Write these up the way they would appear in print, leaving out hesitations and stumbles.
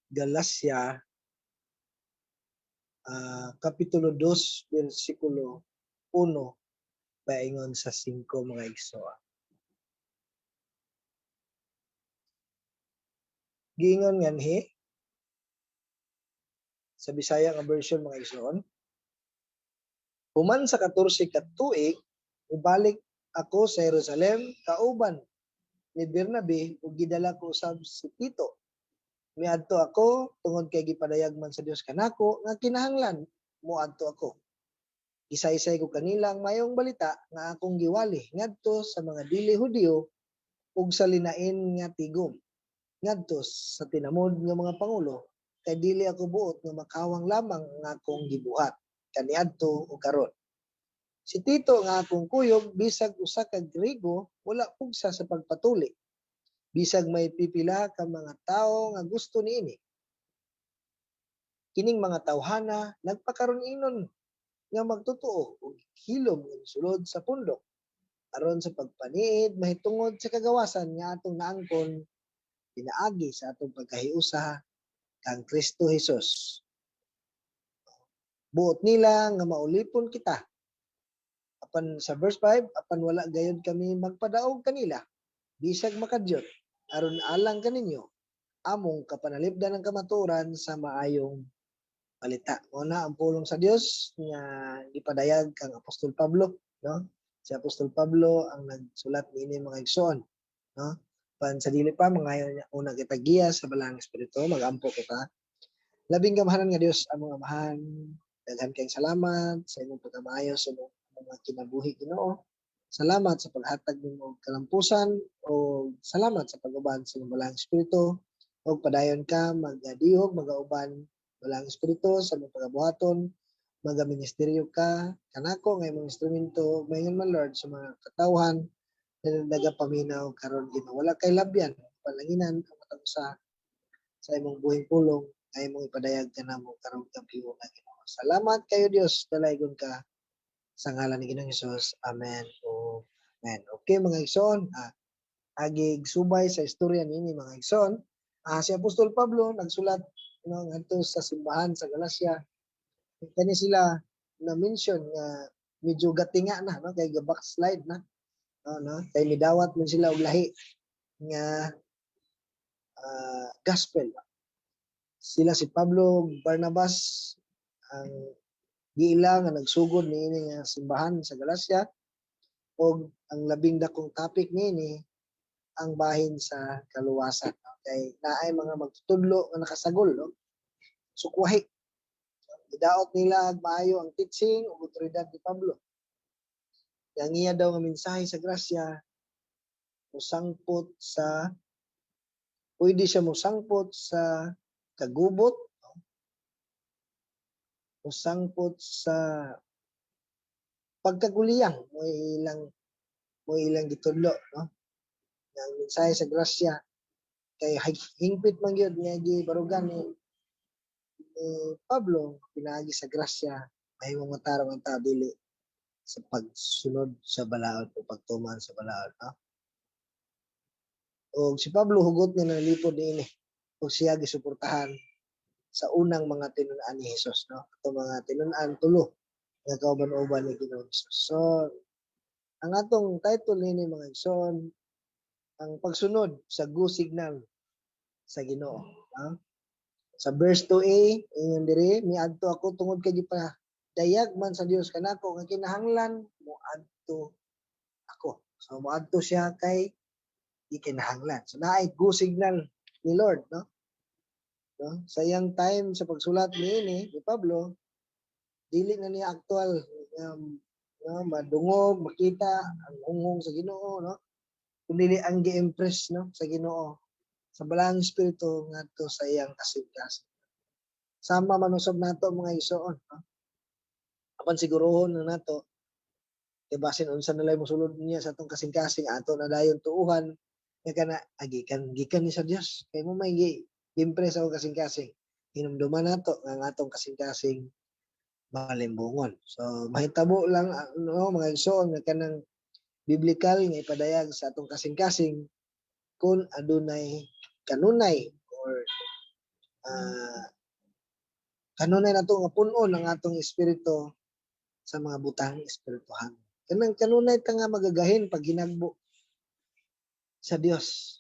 Galacia Kapitulo 2, versikulo 1, paingon sa 5 mga igsoon. Giingon nganhi sa Bisaya nga version mga igsoon. Human sa 14 ka tuig, ibalik ako sa Jerusalem kauban ni Bernabe ug gidala ko usab si Tito. Miadto ako tungod kay gipadayag man sa Dios kanako nga kinahanglan moadto ako. Isa-isay ko kanila ang mayong balita nga akong giwali ngadto sa mga dili Hudiyo ug sa linain nga tigom ngadto sa tinamod nga mga pangulo kay dili ako buot nga makawang lamang nga akong gibuhat kaniadto o karon. Si Tito nga akong kuyog bisag usa ka Griego wala pugsa sa pagpatuli. Bisag may pipila ka mga tawo nga gusto niini. Kining mga tawhana nagpakaron inon nga magtotoo ug hilom nga sulod sa pundok aron sa pagpaniid mahitungod sa kagawasan nga atong naangkon pinaagi sa atong pagkahiusa kang Kristo Jesus. Buot nila nga maulipon kita. Apan sa verse 5, apan wala gayud kami magpadaog kanila bisag makadyot aron alang kaninyo among kapanalipdan ng kamaturan sa maayong balita. Una ang pulong sa Dios nga gipadayag kang Apostol Pablo, no? Si Apostol Pablo ang nagsulat niini mga igsoon, no? Pan sa dili pa mangayo niya una kita giya sa balang espiritu, magampo kita. Labing gamahanan nga Dios among amahan. Daghan kayong salamat sa imong pagkamaayo sa mga kinabuhi Ginoo. Salamat sa paghatag nimo kalampusan o salamat sa pag-uban sa balang espiritu o padayon ka magadihog magauban balang espiritu sa mga pagabuhaton magaministeryo ka kanako nga imong instrumento mayon man Lord sa mga katawhan na nagapaminaw karon Ginoo. Wala kay labyan palanginan ang matag sa imong buhing pulong ay imong ipadayag kanamo karon gabi nga Ginoo. Salamat kayo Dios dalaygon ka sa ngalan ni Ginoong Hesus. Amen. Amen. Okay mga igsoon, agig subay sa istorya nini mga igsoon. Si Apostol Pablo nagsulat ngadto sa simbahan sa Galacia. Kani sila na mention nga medyo gatinga na no kay backslide na. No, kay midawat man sila og lahi nga gospel. Sila si Pablo Barnabas ang giila nga nagsugod niini nga simbahan sa Galacia og ang labing dakong topic niini ang bahin sa kaluwasan. Kay naay mga magtutudlo nga nakasagol no. Sukwahi. Gidaot nila maayo ang teaching ug otoridad ni Pablo. Yang iya daw nga mensahe sa grasya musangpot sa pwede siya musangpot sa kagubot, musangpot sa pagkaguliyang mo ilang gitudlo no. Ang mensahe sa grasya kay hingpit man gyud nga gibarugan ni Pablo pinaagi sa grasya mahimong matarong ang tao dili sa pagsunod sa balaod o pagtuman sa balaod no? O si Pablo hugot ni nalipod niini o siya gisuportahan sa unang mga tinun-an ni Jesus no ato mga tinun-an tulo nga kauban-uban ni Ginoong Hesus. So ang atong title nini mga igsoon ang pagsunod sa go signal sa Ginoo no? Sa verse 2a ingon diri miadto ako tungod kay gipadayag man sa Dios kanako nga kinahanglan moadto ako. So moadto siya kay gikinahanglan. So naay go signal ni Lord no. No? Sa iyang time sa pagsulat niini ni Pablo dili na niya aktual no, madungog makita ang hungong sa Ginoo no. Kundi ang gi-impress no sa Ginoo sa balang espiritu ngadto sa iyang kasing-kasing. Sama man usab nato mga igsoon no. Apan sigurohon na nato kay basin unsa na lay mosulod niya sa atong kasing-kasing ato na dayon tuuhan nga kana gikan ni sa Dios kay mo may impress ako kasing-kasing hinumduman nato nga ang atong kasing-kasing malimbungon. So mahitabo lang no mga igsoon nga kanang biblikal nga ipadayag sa atong kasing-kasing kung adunay kanunay or kanunay nato nga punon ang atong espiritu sa mga butang espirituhan. Kanunay ta nga magagahin pag hinagbo sa Dios.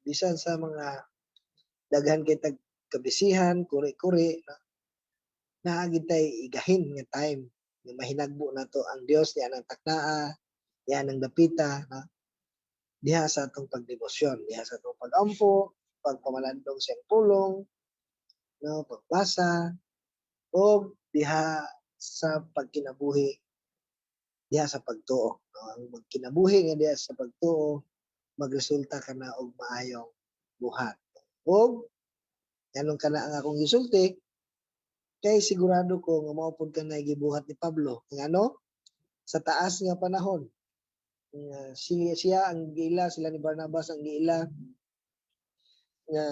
Bisan sa mga daghan kay tag kabisihan, kuri-kuri, naagid tay igahin nga time nga mahinagbo nato ang Dios niya ang taknaa, yan ang dapita, diha sa atong pagdebosyon, diha sa atong pagampo, pagpamalandong sa pulong, pagbasa, o diha sa pagkinabuhi, diha sa pagtuo. Ang magkinabuhi nga diha sa pagtuo, magresulta ka na og maayong buhat. O, yanong ka na ang akong gisulti, kay sigurado ko nga mao pud ka na gibuhat ni Pablo. Nga ano? Sa taas nga panahon. Siya ang giila, sila ni Barnabas ang giila nga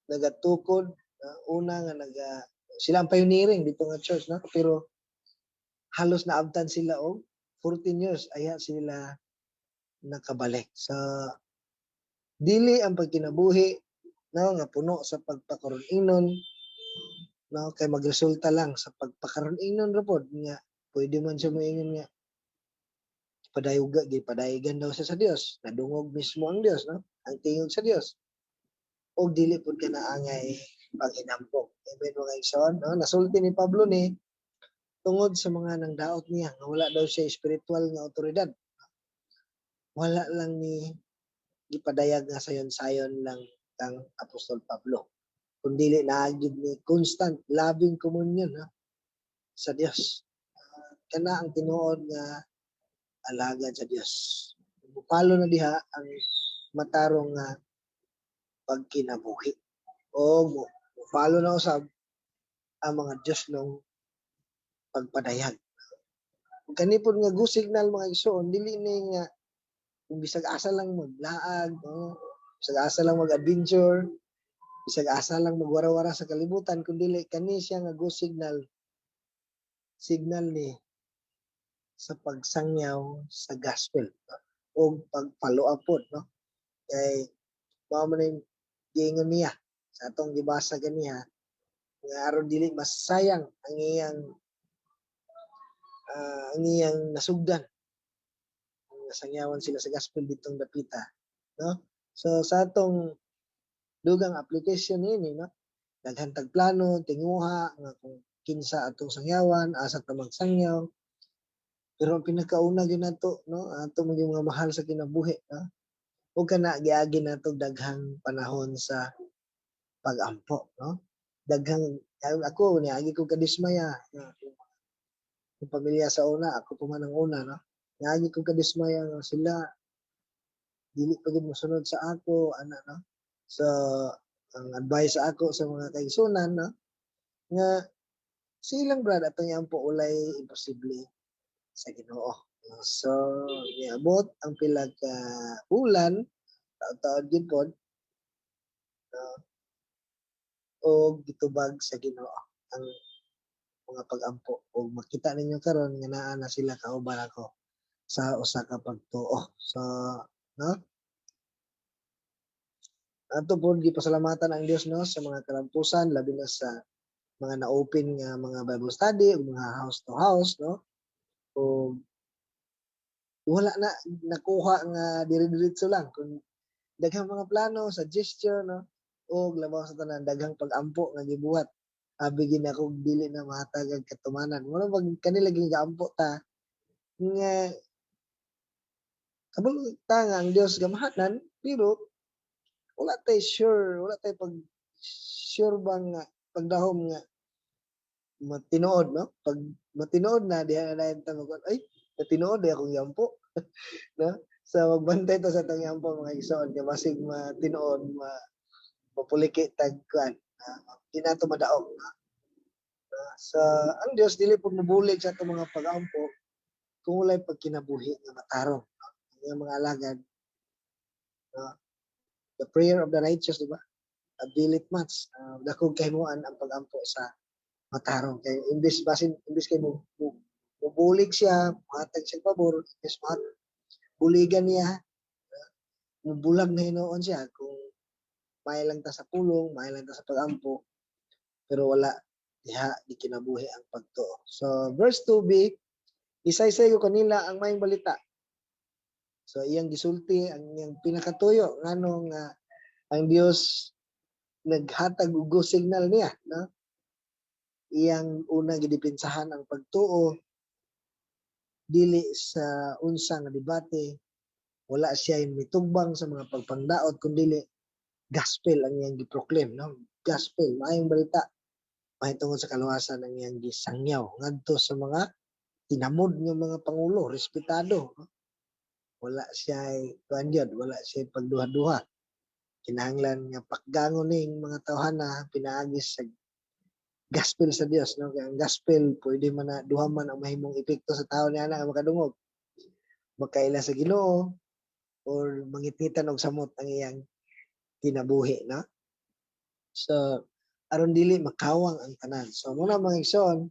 nagatukod, una nga sila ang pioneering dito nga church, no? Pero halos naabtan sila og 14 years aya sila nakabalik sa dili ang pagkinabuhi, no, nga puno sa pagpakaron-inon, no, kay magresulta lang sa pagpakaron-inon ra pod nga pwede man siya moingon nga padayogan daw siya sa Dios, nadungog mismo ang Dios, no, ang tingog sa Dios, og dili pud ka naangay paghinambok. Amen mga igsoon, no, nasulti ni Pablo ni tungod sa mga nangdaot niya nga wala daw siya espiritual nga otoridad, wala lang ni gipadayag nga sayon-sayon lang kang Apostol Pablo, kundi naagid ni constant loving communion sa Dios. Kana ang tinuod nga alagad sa Dios. Mupalo na diha ang matarong nga pagkinabuhi. O mupalo na usab ang mga Dios nung pagpadayag. Kani pod nga go signal mga igsoon, dili ni nga kung bisag asa lang maglaag, no? Bisag asa lang mag-adventure, bisag asa lang magwara-wara sa kalibutan, kundi kani siya nga go signal ni sa pagsangyaw sa gospel, no? O pag-follow up pod, no? Kay mao man yung giingon niya sa atong gibasa ganiha nga aron dili masayang ang iyang nasugdan nasangyawan sila sa gospel ditong dapita, no? So sa atong dugang application ini, no, daghan tag plano tinguha nga kung kinsa atong sangyawan, asa ta magsangyaw, pero ang pinakauna gyud nato, no, ato mo yung mga mahal sa kinabuhi, no? Ug kana giagi nato daghang panahon sa pag-ampo, no? Daghang ako niagi ko kadismaya, yung pamilya sa una, ako pa man ang una, no? Niagi ko kadismaya nga sila dili pa gid mosunod sa ako, ana, no? So ang advice sa ako sa mga kaigsunan, no, nga silang brad atong iampo ulay imposible sa Ginoo. So niabot ang pila ka bulan, taon-taon gid pod, o gitubag sa Ginoo ang mga pag-ampo. O makita ninyo karon nga naa na sila kauban ako sa usa ka pagtuo. So, no? Ato pod gipasalamatan ang Dios, no, sa mga kalampusan labi na sa mga na-open nga mga Bible study o mga house to house, no? O wala na nakuha nga diri-diretso lang kun daghang mga plano, suggestion, no? O labaw sa tanan daghang pag-ampo nga gibuhat. Abi gid ako dili na mahatag ang katumanan. Mura pag kanila lagi gaampo ta nga kabalo ta nga ang Dios gamahanan pero wala tay sure, wala tay pag sure bang nga pagdahom nga matinuod, no? Pag matinuod na diha na dayon ta ay matinuod di akong yampo, no? So magbantay ta sa atong yampo mga igsoon kay basig matinuod mapuliki tag kuan. Di nato madaog. Sa ang Dios dili pud mobulig sa atong mga pag-ampo kung walay pagkinabuhi nga matarong. Ang mga alagad, the prayer of the righteous, di ba? Availeth much. Dakog kahimuan ang pag-ampo sa matarong. Kay imbis kay mubulig siya, matag siya pabor, imbis mat, buligan niya, mubulag na hinoon siya kung may lang ta sa pulong, may lang ta sa pagampo, pero wala diha di kinabuhi ang pagtuo. So verse 2b, isaysay ko kanila ang maayong balita. So iyang gisulti ang iyang pinakatuyo nganong ang Dios naghatag og go signal niya, no? Iyang una gidipinsahan ang pagtuo dili sa unsa nga debate, wala siya mitugbang sa mga pagpangdaot kundi gospel ang iyang giproclaim, no? Gospel, maayong balita mahitungod sa kaluwasan ang iyang gisangyaw ngadto sa mga tinamod nga mga pangulo, respetado, no? Wala siya kuanjod, wala siya pagduha-duha. Kinahanglan nga pakgangon ning mga tawhana pinaagi sa gospel sa Dios, no? Kaya ang gospel pwede man na duha man ang mahimong epekto sa tawo niya nga makadungog. Makaila sa Ginoo or mangitngitan og samot ang iyang kinabuhi, no? So aron dili makawang ang tanan. So muna mga igsoon,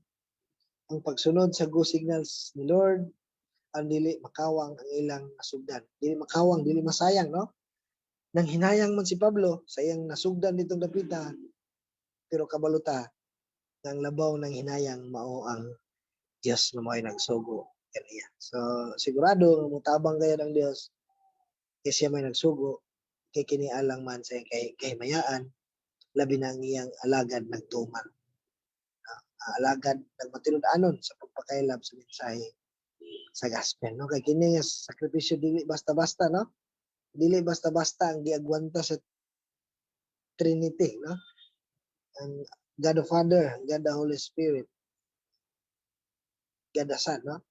ang pagsunod sa go signals ni Lord ang dili makawang ang ilang nasugdan. Dili makawang, dili masayang, no? Nang hinayang man si Pablo sa iyang nasugdan ditong dapita, pero kabaluta ng labaw ng hinayang mao ang Dios na mo'y nagsugo kaniya. So sigurado mutabang kaya ng Dios kay siya may nagsugo kay kini alang man sa kay mayaan labi na ang iyang alagad nagtuman. Alagad nagmatilud-anon sa pagpakailab sa mensahe sa gospel, no? Kay kini nga sakripisyo dili basta-basta, no? Dili basta-basta ang giagwanta sa Trinity, no? Ang God the Father, God the Holy Spirit, God the Son, no?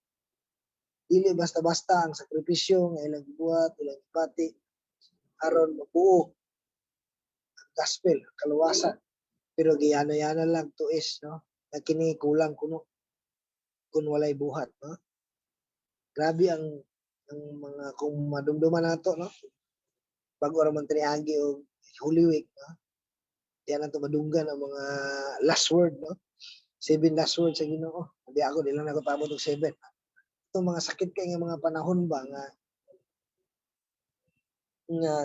Dili basta-basta ang sakripisyo nga ilang buhat, ilang ipati aron mabuo ang gospel, kaluwasan. Pero giyana-yana lang tuis, no? Na kini kulang kuno kun walay buhat, no? Grabe ang mga kung madumduman nato, no? Bago ra man tiniagi og Holy Week, no? Diyan nato madunggan ang mga last word, no? 7 last words sa Ginoo. Hindi ako, di lang ako tabot og 7. Itong mga sakit kay nga mga panahon ba nga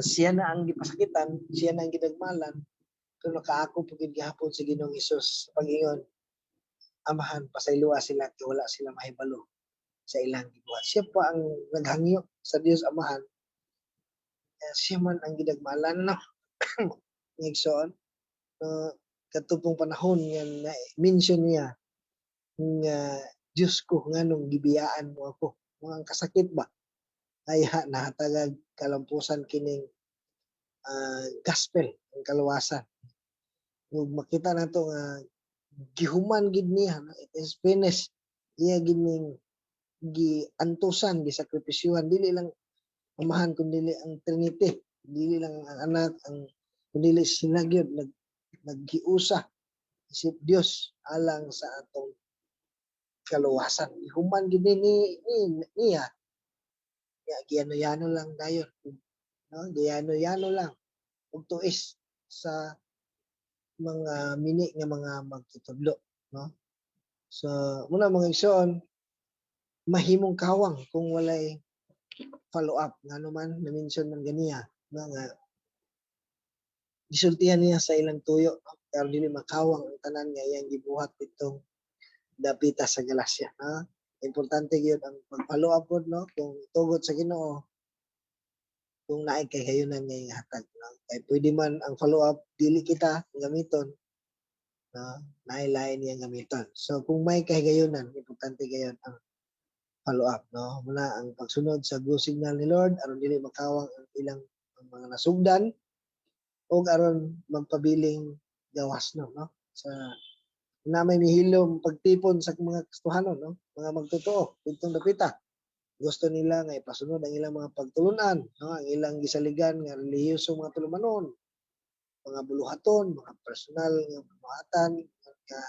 siya na ang gipasakitan, siya na ang gidagmalan, pero nakaako pugid gihapon sa Ginoong Hesus sa pag-ingon, amahan pasayloa sila kay wala sila mahibalo sa ilang gibuhat. Siya pa ang naghangyo sa Dios Amahan. Siya man ang gidagmalan, no? Ngigsoon, katupong panahon nga na mention niya nga Diyos ko nganong gibiyaan mo ako. Mga kasakit ba? Ay nahatagag kalampusan kining gospel, ang kaluwasan. Ug makita nato nga gihuman gid niya, no? It is finished. Iya gid ning giantusan, gisakripisyuhan, dili lang amahan kundi ang Trinity, dili lang ang anak, ang kundi sila gyud naggiusa isip Dios alang sa atong kaluwasan. Human gid niya. Ya giyano-yano lang dayon, no? Giyano-yano lang ug tuis sa mga mini nga mga magtutudlo, no? So muna mga igsoon, mahimong kawang kung walay follow up ngano man na-mention man ganiya, no? Nga gisultihan niya sa ilang tuyo, no? Pero dili makawang ang tanan nga iyang gibuhat itong dapita sa Galacia, ha? Importante gyud ang pag-follow up pod, no? Kung tugot sa Ginoo, kung naay kay hayunan nga ihatag, no? Kay pwede man ang follow up dili kita gamiton, no? Naay lain iyang gamiton. So kung may kahigayunan, importante gayud ang follow up, no? Muna ang pagsunod sa go signal ni Lord aron dili makawang ang ilang mga nasugdan ug aron magpabiling gawas, no? Sa na may mihilom pagtipon sa mga Kristohanon, no? Mga magtotoo didtong dapita. Gusto nila nga ipasunod ang ilang mga pagtulunan, no? Ang ilang gisaligan nga relihiyosong mga tulumanon, mga buluhaton, mga personal nga panuhatan, nga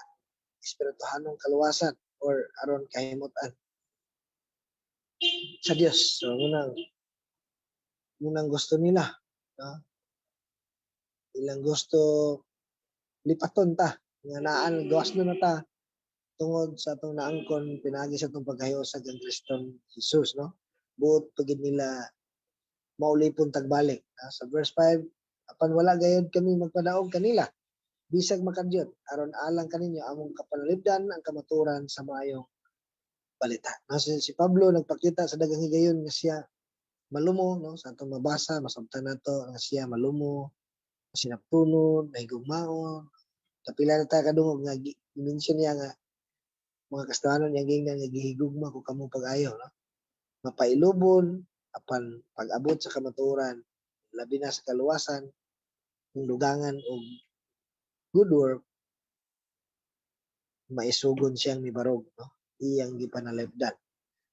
espirituhanong kaluwasan or aron kahimutan sa Dios. So munang gusto nila, no? Ilang gusto lipaton ta nga naan gawas na ta tungod sa atong naangkon pinaagi sa atong pagkahiyosag ang Kristong Jesus, no? Buot pagid nila maulipon tagbalik. Sa verse 5, apan wala gayud kami magpadaog kanila bisag makadyot aron alang kaninyo among kapanalipdan ang kamaturan sa maayong balita. No, si Pablo nagpakita sa daghang higayon nga siya malumo, no, sa atong mabasa masabtan nato nga siya malumo, sinaptunod, mahigugmaon, kapila na ta kadungog nga i-mention niya nga mga kastanon niya gingan nga gihigugma ko kamo pag-ayo, no. Mapailubon apan pag-abot sa kamaturan labi na sa kaluwasan kung dugangan og good work maisugon siyang mibarog, no. Iyang gipanalipdan.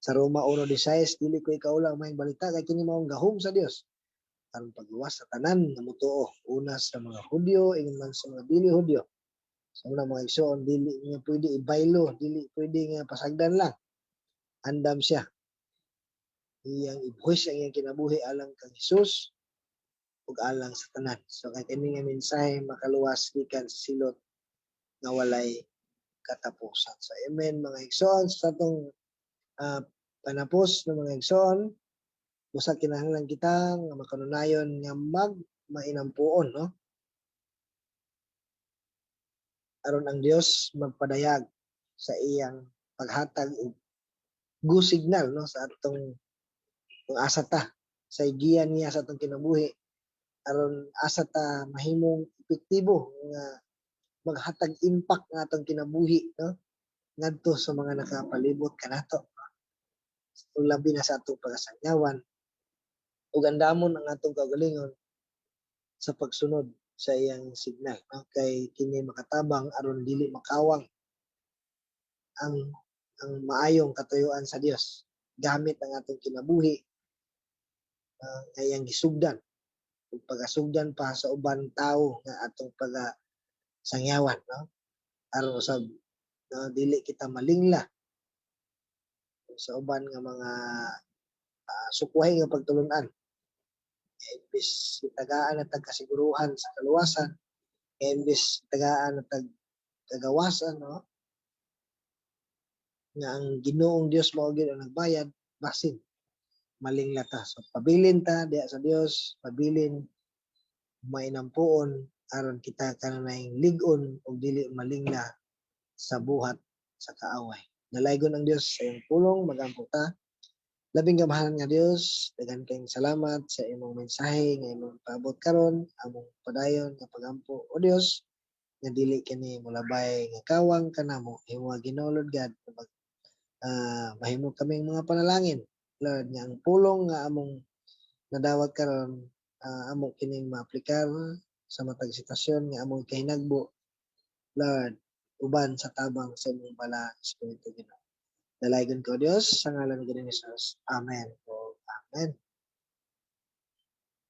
Sa Roma 1:16 dili ko ikaulang may balita kay kini maong gahom sa Dios aron pagluwas sa tanan nga motuo, una sa mga Hudyo ingon man sa mga dili Hudyo. Sa una mga igsoon dili nga pwede ibaylo, dili pwede nga pasagdan lang. Andam siya. Iyang ibuhis ang iyang kinabuhi alang kang Hesus ug alang sa tanan. So kay kini nga mensahe makaluwas gikan sa silot nga walay katapusan. So amen mga igsoon sa atong panapos ng mga igsoon, busa kinahanglan kita nga makanunayon nga mainampuon, no? Aron ang Dios magpadayag sa iyang paghatag og go signal, no, sa atong kung asa ta sa igiyan niya sa atong kinabuhi aron asa ta mahimong epektibo nga maghatag impact nga atong kinabuhi, no, ngadto sa mga nakapalibot kanato. So, labi na sa atong pagasangyawan ug andamon ang atong kaugalingon sa pagsunod sa iyang signal, no? Kay kini makatabang aron dili makawang ang maayong katuyuan sa Dios gamit ang atong kinabuhi nga iyang gisugdan ug pagasugdan pa sa uban tawo nga atong pagasangyawan, no? Aron usab dili kita malingla sa uban nga mga sukuhay nga pagtulun-an. Imbis tagaan at kasiguruhan sa kaluwasan, imbis tagaan at kagawasan, no? Nga ang Ginoong Dios mao gyud ang nagbayad, basin malingla ta. So pabilin ta diha sa Dios, pabilin mainampuon aron kita kanang lig-on ug dili malingla sa buhat sa kaaway. Nalaygon ang Dios sa iyong pulong, magampo ta. Labing gamahan nga Dios, daghan kayong salamat sa imong mensahe nga imong paabot karon, among padayon nga pagampo o Dios nga dili kini molabay nga kawang kanamo. Imo Ginoo Lord God, mahimo kaming mga panalangin. Lord, nga ang pulong nga among nadawat karon, among kining maaplikar sa matag sitwasyon nga among kahinagbo. Lord, uban sa tabang sa imong bala Espiritu Ginoo. Dalaygon ko Dios sa ngalan ni Jesus. Amen. O amen.